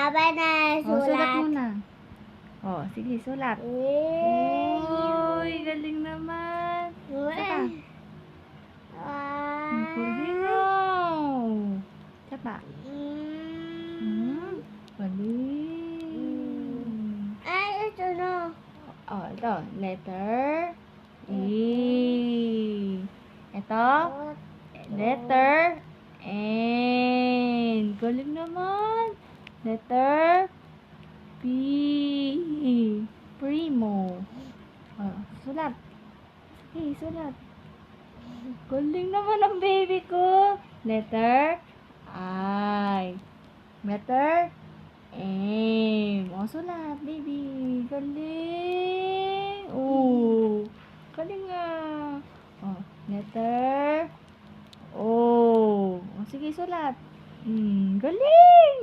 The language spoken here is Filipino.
Papa na Oh, sulat sulat. muna. Oh, sige, sulat. Eh. Uy, galing naman. Isa pa. Galing. Isa pa. Galing. Ay, ito no. Oh, ito. Letter E. Ito. Letter N. Galing naman. Letter P. Primo. Oh, sulat. Sige, sulat. Galing naman ang baby ko. Letter I. Letter M. O, sulat, baby. Galing. Oh, galing nga. Oh, letter O. O, sige, sulat. Galing.